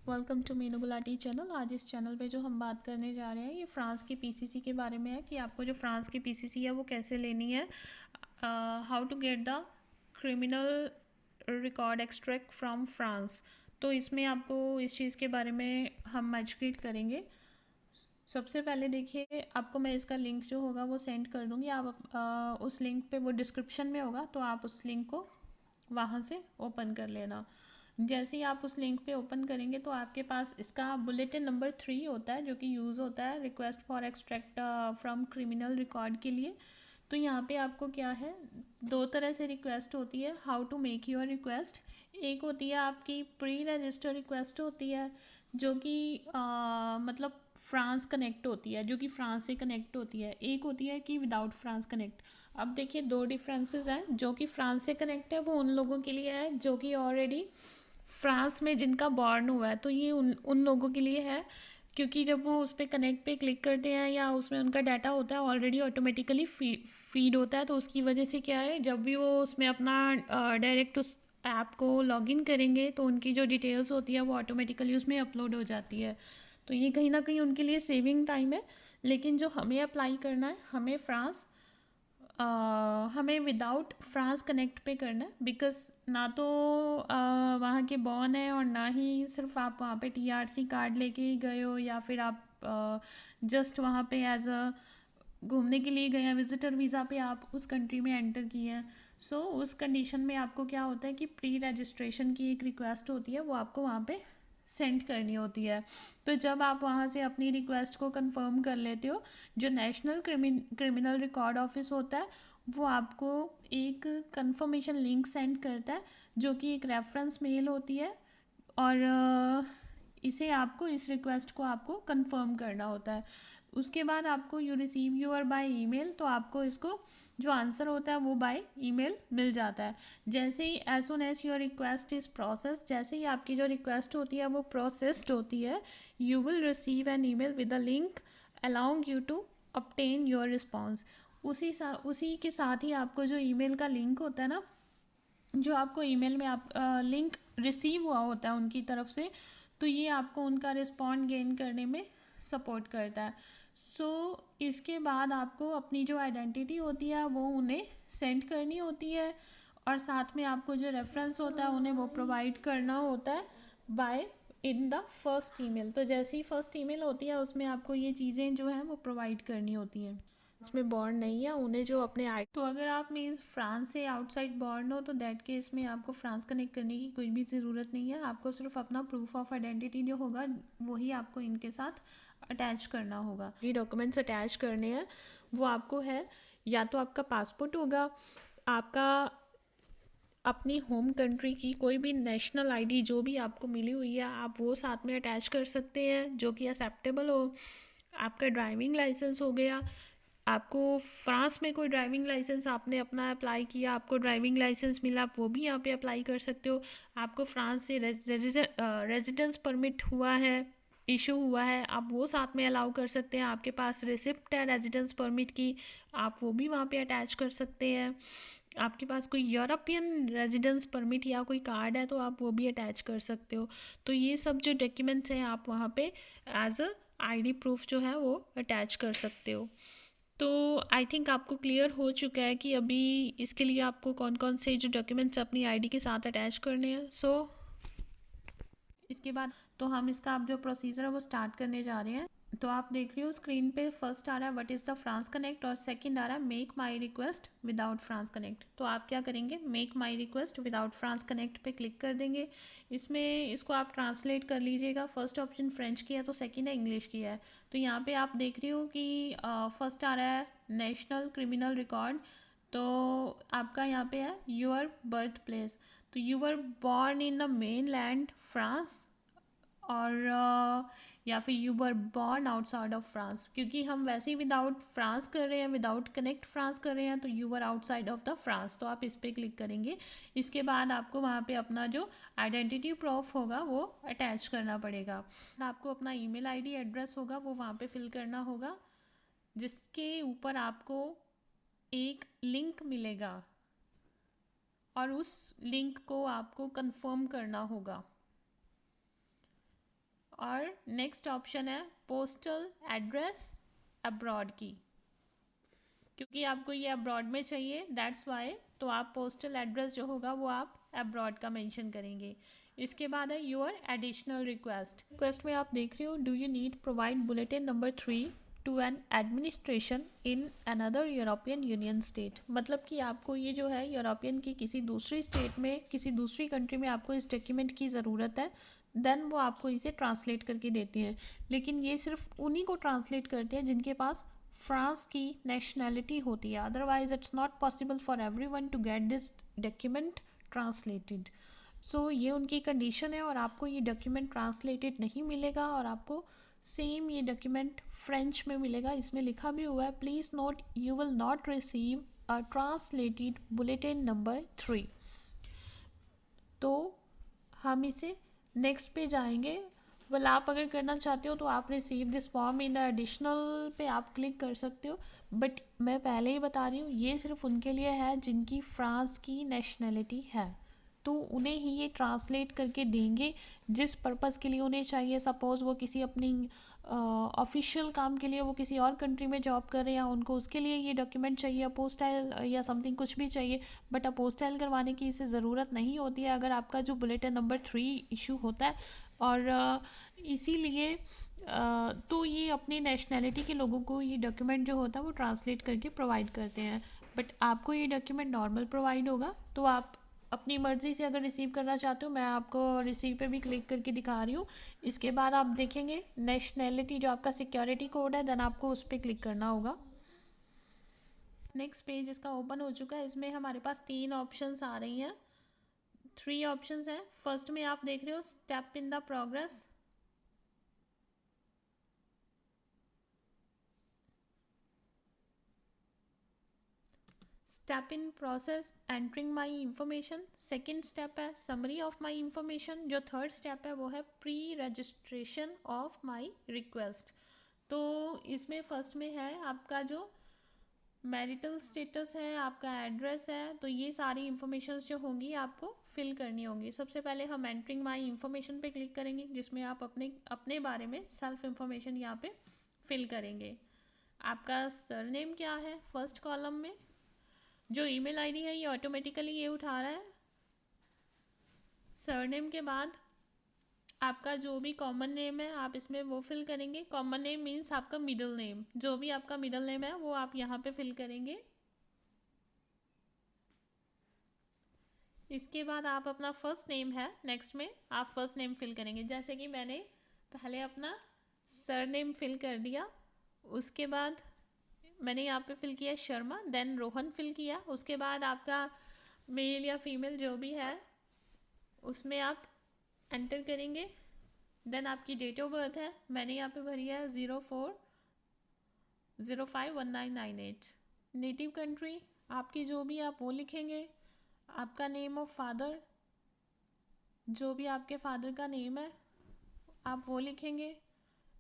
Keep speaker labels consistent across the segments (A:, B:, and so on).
A: Welcome to Meenu Gulati channel. आज इस channel पे जो हम बात करने जा रहे हैं ये फ्रांस की पीसीसी के बारे में है कि आपको जो फ्रांस की पीसीसी है वो कैसे लेनी है। How to get the criminal record extract from France. तो इसमें आपको इस चीज़ के बारे में हम एजुकेट करेंगे। सबसे पहले देखिए, आपको मैं इसका लिंक जो होगा वो सेंड कर दूँगी। आप उस लिंक पे, वो डिस्क्रिप्शन में होगा, तो आप उस लिंक को वहाँ से ओपन कर लेना। जैसे ही आप उस लिंक पे ओपन करेंगे तो आपके पास इसका बुलेटिन नंबर 3 होता है जो कि यूज़ होता है request for extract from criminal record के लिए। तो यहाँ पे आपको क्या है, दो तरह से रिक्वेस्ट होती है, how to make your request. एक होती है आपकी प्री रजिस्टर रिक्वेस्ट होती है जो कि मतलब फ्रांस कनेक्ट होती है, जो कि फ्रांस से कनेक्ट होती है। एक होती है कि विदाउट फ्रांस कनेक्ट। अब देखिए, दो डिफरेंसेस हैं। जो कि फ्रांस से कनेक्ट है वो उन लोगों के लिए है जो कि ऑलरेडी फ्रांस में जिनका बॉर्न हुआ है, तो ये उन उन लोगों के लिए है। क्योंकि जब वो उस पर कनेक्ट पे क्लिक करते हैं या उसमें उनका डाटा होता है ऑलरेडी ऑटोमेटिकली फीड होता है, तो उसकी वजह से क्या है, जब भी वो उसमें अपना डायरेक्ट उस ऐप को लॉगिन करेंगे तो उनकी जो डिटेल्स होती है वो ऑटोमेटिकली उसमें अपलोड हो जाती है। तो ये कहीं ना कहीं उनके लिए सेविंग टाइम है। लेकिन जो हमें अप्लाई करना है, हमें विदाउट फ्रांस कनेक्ट पे करना है। बिकॉज ना तो वहाँ के बॉर्न है और ना ही सिर्फ आप वहाँ पे टीआरसी कार्ड लेके ही गए हो, या फिर आप जस्ट वहाँ पे एज अ घूमने के लिए गए हैं, विजिटर वीज़ा पे आप उस कंट्री में एंटर किए हैं। सो उस कंडीशन में आपको क्या होता है कि प्री रजिस्ट्रेशन की एक रिक्वेस्ट होती है, वो आपको वहाँ पे सेंड करनी होती है। तो जब आप वहाँ से अपनी रिक्वेस्ट को कंफर्म कर लेते हो, जो नेशनल क्रिमिनल रिकॉर्ड ऑफिस होता है वो आपको एक कंफर्मेशन लिंक सेंड करता है जो कि एक रेफरेंस मेल होती है। और इसे आपको, इस रिक्वेस्ट को आपको कंफर्म करना होता है। उसके बाद आपको you receive your by email, तो आपको इसको जो आंसर होता है वो बाय ईमेल मिल जाता है। जैसे ही as soon as your request is process, जैसे ही आपकी जो रिक्वेस्ट होती है वो प्रोसेस्ड होती है, you will receive an email with a link allowing you to obtain your response. उसी के साथ ही आपको जो ईमेल का लिंक होता है ना, जो आपको ईमेल में आप लिंक रिसीव हुआ होता है उनकी तरफ से, तो ये आपको उनका रिस्पॉन्ड गेन करने में सपोर्ट करता है। सो इसके बाद आपको अपनी जो आइडेंटिटी होती है वो उन्हें सेंड करनी होती है, और साथ में आपको जो रेफरेंस होता है उन्हें वो प्रोवाइड करना होता है by in the first email. तो जैसे ही फर्स्ट ईमेल होती है उसमें आपको ये चीज़ें जो हैं वो प्रोवाइड करनी होती हैं। इसमें बॉर्न नहीं है उन्हें जो अपने आई, तो अगर आप मीन्स फ्रांस से आउटसाइड बॉर्न हो तो दैट केस में आपको फ्रांस कनेक्ट करने की कोई भी ज़रूरत नहीं है। आपको सिर्फ अपना प्रूफ ऑफ आइडेंटिटी जो होगा वही आपको इनके साथ अटैच करना होगा। ये डॉक्यूमेंट्स अटैच करने हैं वो आपको है, या तो आपका पासपोर्ट होगा, आपका अपनी होम कंट्री की कोई भी नेशनल आईडी जो भी आपको मिली हुई है आप वो साथ में अटैच कर सकते हैं जो कि एक्सेप्टेबल हो। आपका ड्राइविंग लाइसेंस हो गया, आपको फ्रांस में कोई ड्राइविंग लाइसेंस आपने अपना अप्लाई किया, आपको ड्राइविंग लाइसेंस मिला, आप वो भी यहाँ पे अप्लाई कर सकते हो। आपको फ्रांस से रेजिडेंस परमिट हुआ है, इशू हुआ है, आप वो साथ में अलाउ कर सकते हैं। आपके पास रिसिप्ट है रेजिडेंस परमिट की, आप वो भी वहाँ पे अटैच कर सकते हैं। आपके पास कोई यूरोपियन रेजिडेंस परमिट या कोई कार्ड है तो आप वो भी अटैच कर सकते हो। तो ये सब जो डॉक्यूमेंट्स हैं आप वहाँ पे एज अ आईडी प्रूफ जो है वो अटैच कर सकते हो। तो आई थिंक आपको क्लियर हो चुका है कि अभी इसके लिए आपको कौन कौन से जो डॉक्यूमेंट्स अपनी आईडी के साथ अटैच करने हैं। इसके बाद तो हम इसका अब जो प्रोसीजर है वो स्टार्ट करने जा रहे हैं। तो आप देख रहे हो स्क्रीन पे फर्स्ट आ रहा है what is the France connect, और सेकंड आ रहा है make my request without France connect. तो आप क्या करेंगे, make my request without France connect पे क्लिक कर देंगे। इसमें इसको आप ट्रांसलेट कर लीजिएगा, फर्स्ट ऑप्शन फ्रेंच की है तो सेकंड है इंग्लिश की है। तो यहाँ पे आप देख रहे हो कि फर्स्ट आ रहा है नेशनल क्रिमिनल रिकॉर्ड। तो आपका यहाँ पे है यूर बर्थ प्लेस, तो you were born in the main land France, और या फिर you were born outside of France. क्योंकि हम वैसे ही विदाउट फ्रांस कर रहे हैं, विदाउट कनेक्ट फ्रांस कर रहे हैं, तो you were outside of the France, तो आप इस पर क्लिक करेंगे। इसके बाद आपको वहाँ पे अपना जो आइडेंटिटी प्रूफ होगा वो अटैच करना पड़ेगा। आपको अपना ईमेल आईडी एड्रेस होगा वो वहाँ पे फिल करना होगा, जिसके ऊपर आपको एक लिंक मिलेगा और उस लिंक को आपको कंफर्म करना होगा। और नेक्स्ट ऑप्शन है पोस्टल एड्रेस अब्रॉड की, क्योंकि आपको ये अब्रॉड में चाहिए, दैट्स वाई। तो आप पोस्टल एड्रेस जो होगा वो आप अब्रॉड का मेंशन करेंगे। इसके बाद है योर एडिशनल रिक्वेस्ट में आप देख रहे हो, do you need provide bulletin number 3 to an administration in another European Union state. मतलब कि आपको ये जो है यूरोपियन की किसी दूसरी स्टेट में, किसी दूसरी कंट्री में आपको इस डॉक्यूमेंट की ज़रूरत है, देन वो आपको इसे ट्रांसलेट करके देते हैं। लेकिन ये सिर्फ उन्हीं को ट्रांसलेट करते हैं जिनके पास फ्रांस की नेशनैलिटी होती है, otherwise it's not possible for everyone to get this document translated. So ये उनकी कंडीशन है, और आपको ये डॉक्यूमेंट ट्रांसलेटेड नहीं मिलेगा, और आपको सेम ये डॉक्यूमेंट फ्रेंच में मिलेगा। इसमें लिखा भी हुआ है, please note you will not receive a translated bulletin number 3। तो हम इसे नेक्स्ट पे जाएंगे। वेल, आप अगर करना चाहते हो तो आप receive this form in additional पे आप क्लिक कर सकते हो, बट मैं पहले ही बता रही हूँ ये सिर्फ उनके लिए है जिनकी फ्रांस की नेशनैलिटी है, तो उन्हें ही ये ट्रांसलेट करके देंगे जिस पर्पज़ के लिए उन्हें चाहिए। सपोज़ वो किसी अपनी ऑफिशियल काम के लिए वो किसी और कंट्री में जॉब कर रहे हैं, उनको उसके लिए ये डॉक्यूमेंट चाहिए, अपोस्टाइल या समथिंग कुछ भी चाहिए, बट अपोस्टाइल करवाने की इसे ज़रूरत नहीं होती है अगर आपका जो बुलेटिन नंबर 3 इशू होता है। और इसीलिए तो ये अपनी नेशनैलिटी के लोगों को ये डॉक्यूमेंट जो होता है वो ट्रांसलेट करके प्रोवाइड करते हैं। बट आपको ये डॉक्यूमेंट नॉर्मल प्रोवाइड होगा, तो आप अपनी मर्ज़ी से अगर रिसीव करना चाहते हो, मैं आपको रिसीव पे भी क्लिक करके दिखा रही हूँ। इसके बाद आप देखेंगे नेशनैलिटी जो आपका सिक्योरिटी कोड है, देन आपको उस पर क्लिक करना होगा। नेक्स्ट पेज इसका ओपन हो चुका है। इसमें हमारे पास 3 ऑप्शंस आ रही हैं, 3 ऑप्शंस हैं। फर्स्ट में आप देख रहे हो step in the progress. Step in process entering my information. Second step है समरी ऑफ माई इंफॉर्मेशन। जो थर्ड स्टेप है वो है pre registration of my request. तो इसमें फर्स्ट में है आपका जो मैरिटल स्टेटस है, आपका एड्रेस है, तो ये सारी इंफॉर्मेशन जो होंगी आपको फिल करनी होंगी। सबसे पहले हम एंटरिंग माई इंफॉर्मेशन पे क्लिक करेंगे, जिसमें आप अपने अपने बारे में सेल्फ इंफॉर्मेशन यहाँ पे फिल करेंगे। आपका सरनेम क्या है फर्स्ट कॉलम में, जो ईमेल आईडी है ये ऑटोमेटिकली ये उठा रहा है। सरनेम के बाद आपका जो भी कॉमन नेम है आप इसमें वो फिल करेंगे। कॉमन नेम मीन्स आपका मिडिल नेम, जो भी आपका मिडिल नेम है वो आप यहाँ पे फिल करेंगे। इसके बाद आप अपना फर्स्ट नेम है, नेक्स्ट में आप फर्स्ट नेम फिल करेंगे। जैसे कि मैंने पहले अपना सरनेम फिल कर दिया, उसके बाद मैंने यहाँ पे फिल किया शर्मा, देन रोहन फिल किया। उसके बाद आपका मेल या फीमेल जो भी है उसमें आप एंटर करेंगे। देन आपकी डेट ऑफ बर्थ है, मैंने यहाँ पे भरी है 04/05/1998। नेटिव कंट्री आपकी जो भी आप वो लिखेंगे। आपका नेम ऑफ फादर, जो भी आपके फादर का नेम है आप वो लिखेंगे।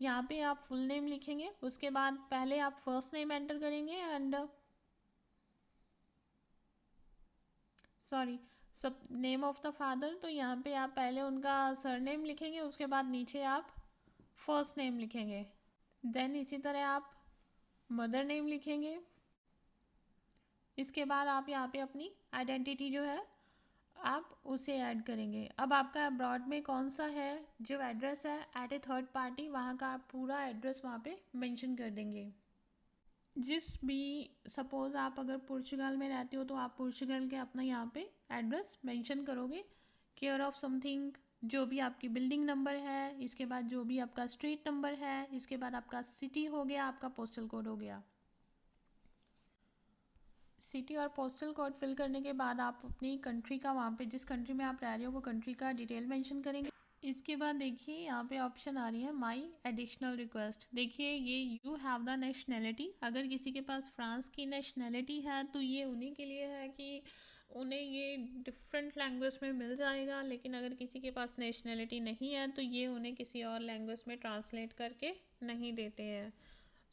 A: यहाँ पे आप फुल नेम लिखेंगे। उसके बाद पहले आप फर्स्ट नेम एंटर करेंगे एंड सॉरी सब नेम ऑफ द फादर, तो यहाँ पे आप पहले उनका सरनेम लिखेंगे, उसके बाद नीचे आप फर्स्ट नेम लिखेंगे। देन इसी तरह आप मदर नेम लिखेंगे। इसके बाद आप यहाँ पे अपनी आइडेंटिटी जो है आप उसे ऐड करेंगे। अब आपका अब्रॉड में कौन सा है जो एड्रेस है एट ए थर्ड पार्टी, वहाँ का आप पूरा एड्रेस वहाँ पे मेंशन कर देंगे। जिस भी सपोज़ आप अगर पुर्तगाल में रहते हो तो आप पुर्तगाल के अपना यहाँ पे एड्रेस मेंशन करोगे। केयर ऑफ समथिंग, जो भी आपकी बिल्डिंग नंबर है, इसके बाद जो भी आपका स्ट्रीट नंबर है, इसके बाद आपका सिटी हो गया, आपका पोस्टल कोड हो गया। सिटी और पोस्टल कोड फिल करने के बाद आप अपनी कंट्री का, वहाँ पे जिस कंट्री में आप रह रहे हो वो कंट्री का डिटेल मेंशन करेंगे। इसके बाद देखिए यहाँ पे ऑप्शन आ रही है माई एडिशनल रिक्वेस्ट। देखिए ये यू हैव द नेशनैलिटी, अगर किसी के पास फ्रांस की नेशनैलिटी है तो ये उन्हीं के लिए है कि उन्हें ये डिफरेंट लैंग्वेज में मिल जाएगा। लेकिन अगर किसी के पास नेशनैलिटी नहीं है तो ये उन्हें किसी और लैंग्वेज में ट्रांसलेट करके नहीं देते हैं।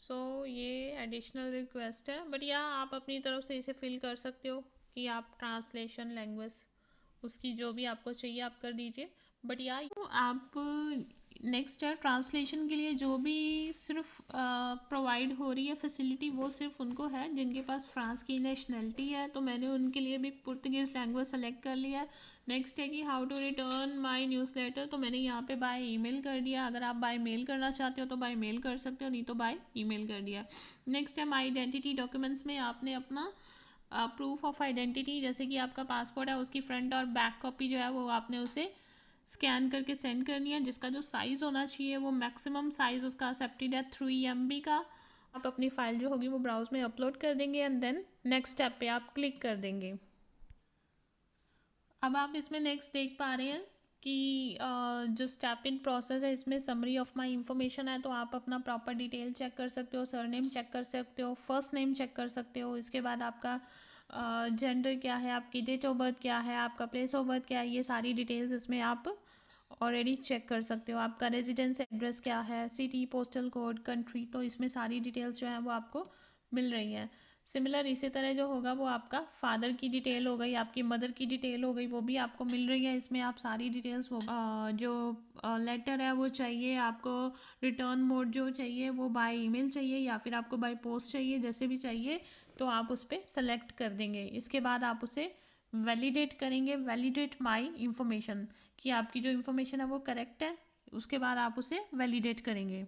A: सो ये एडिशनल रिक्वेस्ट है, बट या आप अपनी तरफ से इसे फिल कर सकते हो कि आप ट्रांसलेशन लैंग्वेज उसकी जो भी आपको चाहिए आप कर दीजिए। बट या आप नेक्स्ट है ट्रांसलेशन के लिए जो भी सिर्फ प्रोवाइड हो रही है फैसिलिटी, वो सिर्फ उनको है जिनके पास फ्रांस की नेशनैलिटी है, तो मैंने उनके लिए भी पुर्तगीज़ लैंग्वेज सेलेक्ट कर लिया है। नेक्स्ट है कि how to return my newsletter, तो मैंने यहाँ पे बाय ईमेल कर दिया। अगर आप बाय मेल करना चाहते हो तो बाय मेल कर सकते हो, नहीं तो बाय ईमेल कर दिया। नेक्स्ट है माय आइडेंटिटी डॉक्यूमेंट्स में आपने अपना प्रूफ ऑफ आइडेंटिटी, जैसे कि आपका पासपोर्ट है उसकी फ्रंट और बैक कॉपी जो है वो आपने उसे स्कैन करके सेंड करनी है, जिसका जो साइज़ होना चाहिए वो मैक्सिमम साइज़ उसका एक्सेप्टेड है 3 MB का। आप अपनी फ़ाइल जो होगी वो ब्राउज़ में अपलोड कर देंगे एंड देन नेक्स्ट स्टेप पे आप क्लिक कर देंगे। अब आप इसमें नेक्स्ट देख पा रहे हैं कि जो स्टेप इन प्रोसेस है इसमें समरी ऑफ माय इंफॉर्मेशन है, तो आप अपना प्रॉपर डिटेल चेक कर सकते हो, सरनेम चेक कर सकते हो, फर्स्ट नेम चेक कर सकते हो, इसके बाद आपका जेंडर क्या है, आपकी डेट ऑफ बर्थ क्या है, आपका प्लेस ऑफ बर्थ क्या है, ये सारी डिटेल्स इसमें आप ऑलरेडी चेक कर सकते हो। आपका रेजिडेंस एड्रेस क्या है, सिटी, पोस्टल कोड, कंट्री, तो इसमें सारी डिटेल्स जो है वो आपको मिल रही हैं। सिमिलर इसी तरह जो होगा वो आपका फादर की डिटेल हो गई, आपकी मदर की डिटेल हो गई, वो भी आपको मिल रही है। इसमें आप सारी डिटेल्स वो जो लेटर है वो चाहिए आपको, रिटर्न मोड जो चाहिए वो बाय ईमेल चाहिए या फिर आपको बाय पोस्ट चाहिए, जैसे भी चाहिए तो आप उस पर सेलेक्ट कर देंगे। इसके बाद आप उसे वैलिडेट करेंगे, वैलिडेट माई इंफॉर्मेशन, कि आपकी जो इन्फॉर्मेशन है वो करेक्ट है, उसके बाद आप उसे वैलिडेट करेंगे।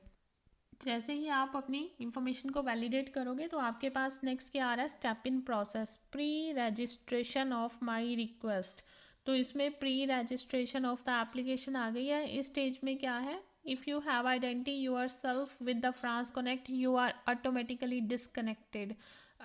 A: जैसे ही आप अपनी इंफॉर्मेशन को वैलिडेट करोगे तो आपके पास नेक्स्ट क्या आ रहा है, step in process, pre registration of my request. तो इसमें pre registration of the application आ गई है। इस स्टेज में क्या है, if you have identity yourself with the France connect you are automatically disconnected.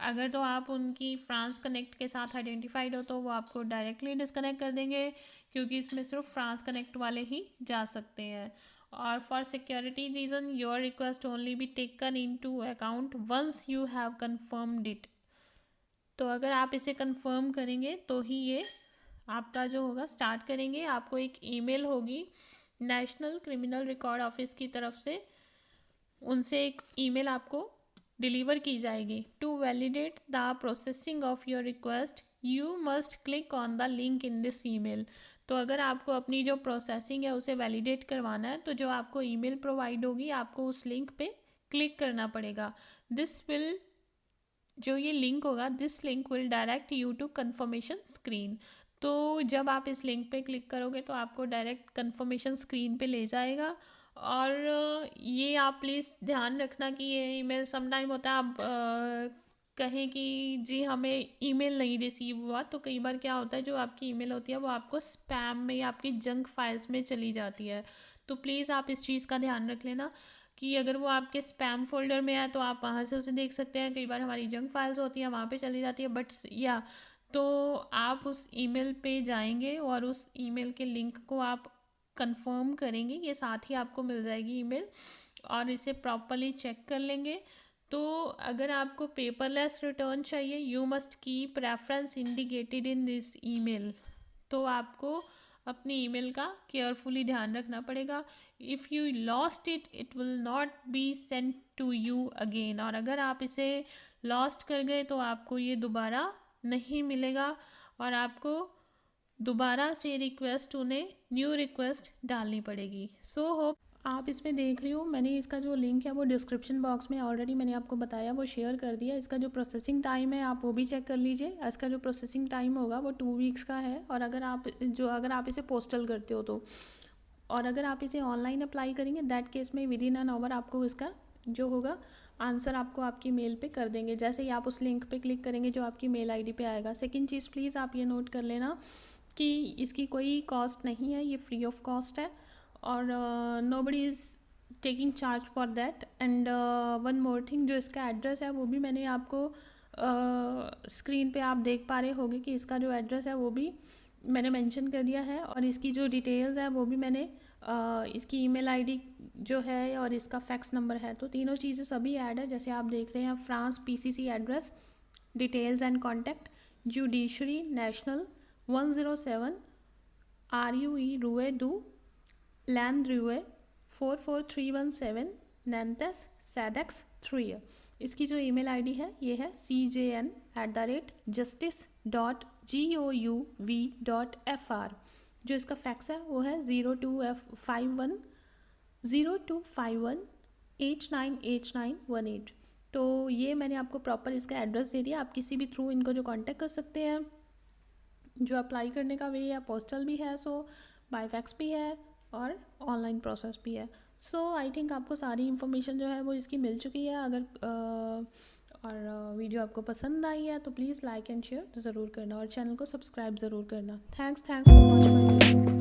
A: अगर तो आप उनकी फ्रांस कनेक्ट के साथ आइडेंटिफाइड हो तो वो आपको डायरेक्टली डिसकनेक्ट कर देंगे, क्योंकि इसमें सिर्फ फ्रांस कनेक्ट वाले ही जा सकते हैं। और for security reason your request only be taken in to account once you have confirmed it. तो अगर आप इसे कंफर्म करेंगे तो ही ये आपका जो होगा स्टार्ट करेंगे। आपको एक ईमेल होगी नेशनल क्रिमिनल रिकॉर्ड ऑफिस की तरफ से, उनसे एक ईमेल आपको डिलीवर की जाएगी। To validate the processing of your request you must click on the link in this email. तो अगर आपको अपनी जो प्रोसेसिंग है उसे वैलिडेट करवाना है तो जो आपको ईमेल प्रोवाइड होगी आपको उस लिंक पे क्लिक करना पड़ेगा। दिस विल, जो ये लिंक होगा, this link will direct you to confirmation screen. तो जब आप इस लिंक पे क्लिक करोगे तो आपको डायरेक्ट कन्फर्मेशन स्क्रीन पे ले जाएगा। और ये आप प्लीज़ ध्यान रखना कि ये ईमेल समटाइम होता है आप कहें कि जी हमें ईमेल नहीं रिसीव हुआ, तो कई बार क्या होता है जो आपकी ईमेल होती है वो आपको स्पैम में या आपकी जंक फाइल्स में चली जाती है। तो प्लीज़ आप इस चीज़ का ध्यान रख लेना कि अगर वो आपके स्पैम फोल्डर में है तो आप वहाँ से उसे देख सकते हैं। कई बार हमारी जंक फाइल्स होती हैं वहाँ पे चली जाती है, बट या तो आप उस ईमेल पे जाएंगे और उस ईमेल के लिंक को आप कंफर्म करेंगे, ये साथ ही आपको मिल जाएगी ईमेल, और इसे प्रॉपरली चेक कर लेंगे। तो अगर आपको पेपरलेस रिटर्न चाहिए you must keep reference indicated in this email. तो आपको अपनी ईमेल का केयरफुली ध्यान रखना पड़ेगा। If you lost it it will not be sent to you again. और अगर आप इसे लॉस्ट कर गए तो आपको ये दोबारा नहीं मिलेगा और आपको दोबारा से रिक्वेस्ट, उन्हें न्यू रिक्वेस्ट डालनी पड़ेगी। सो होप आप इसमें देख रही हो, मैंने इसका जो लिंक है वो डिस्क्रिप्शन बॉक्स में ऑलरेडी मैंने आपको बताया, वो शेयर कर दिया। इसका जो प्रोसेसिंग टाइम है आप वो भी चेक कर लीजिए। इसका जो प्रोसेसिंग टाइम होगा वो 2 वीक्स का है। और अगर आप इसे पोस्टल करते हो तो, और अगर आप इसे ऑनलाइन अप्लाई करेंगे दैट केस में विद इन एन आवर आपको इसका जो होगा आंसर आपको आपकी मेल पे कर देंगे। जैसे ही आप उस लिंक पे क्लिक करेंगे जो आपकी मेल आईडी पे आएगा। सेकंड चीज़ प्लीज़ आप ये नोट कर लेना कि इसकी कोई कॉस्ट नहीं है, ये फ्री ऑफ कॉस्ट है और nobody is taking charge for that. And one more thing, जो इसका एड्रेस है वो भी मैंने आपको स्क्रीन पे आप देख पा रहे होंगे कि इसका जो एड्रेस है वो भी मैंने मेंशन कर दिया है। और इसकी जो डिटेल्स है वो भी मैंने इसकी ईमेल आईडी जो है और इसका फैक्स नंबर है, तो तीनों चीज़ें सभी ऐड है। जैसे आप देख रहे हैं France PCC address, details and contact, judiciary national 107 RUE रुए डू लैंड रुए 44317 नैंतेस सैडेक्स 3। इसकी जो ईमेल आईडी है ये है cjn@justice.gouv.fr। जो इसका फैक्स है वो है 0251 0251H9H918। तो ये मैंने आपको प्रॉपर इसका एड्रेस दे दिया, आप किसी भी थ्रू इनको जो कांटेक्ट कर सकते हैं। जो अप्लाई करने का वे है पोस्टल भी है, सो बाय फैक्स भी है और ऑनलाइन प्रोसेस भी है। सो आई थिंक आपको सारी इन्फॉर्मेशन जो है वो इसकी मिल चुकी है। अगर और वीडियो आपको पसंद आई है तो प्लीज़ लाइक एंड शेयर ज़रूर करना और चैनल को सब्सक्राइब ज़रूर करना। Thanks for watching my video.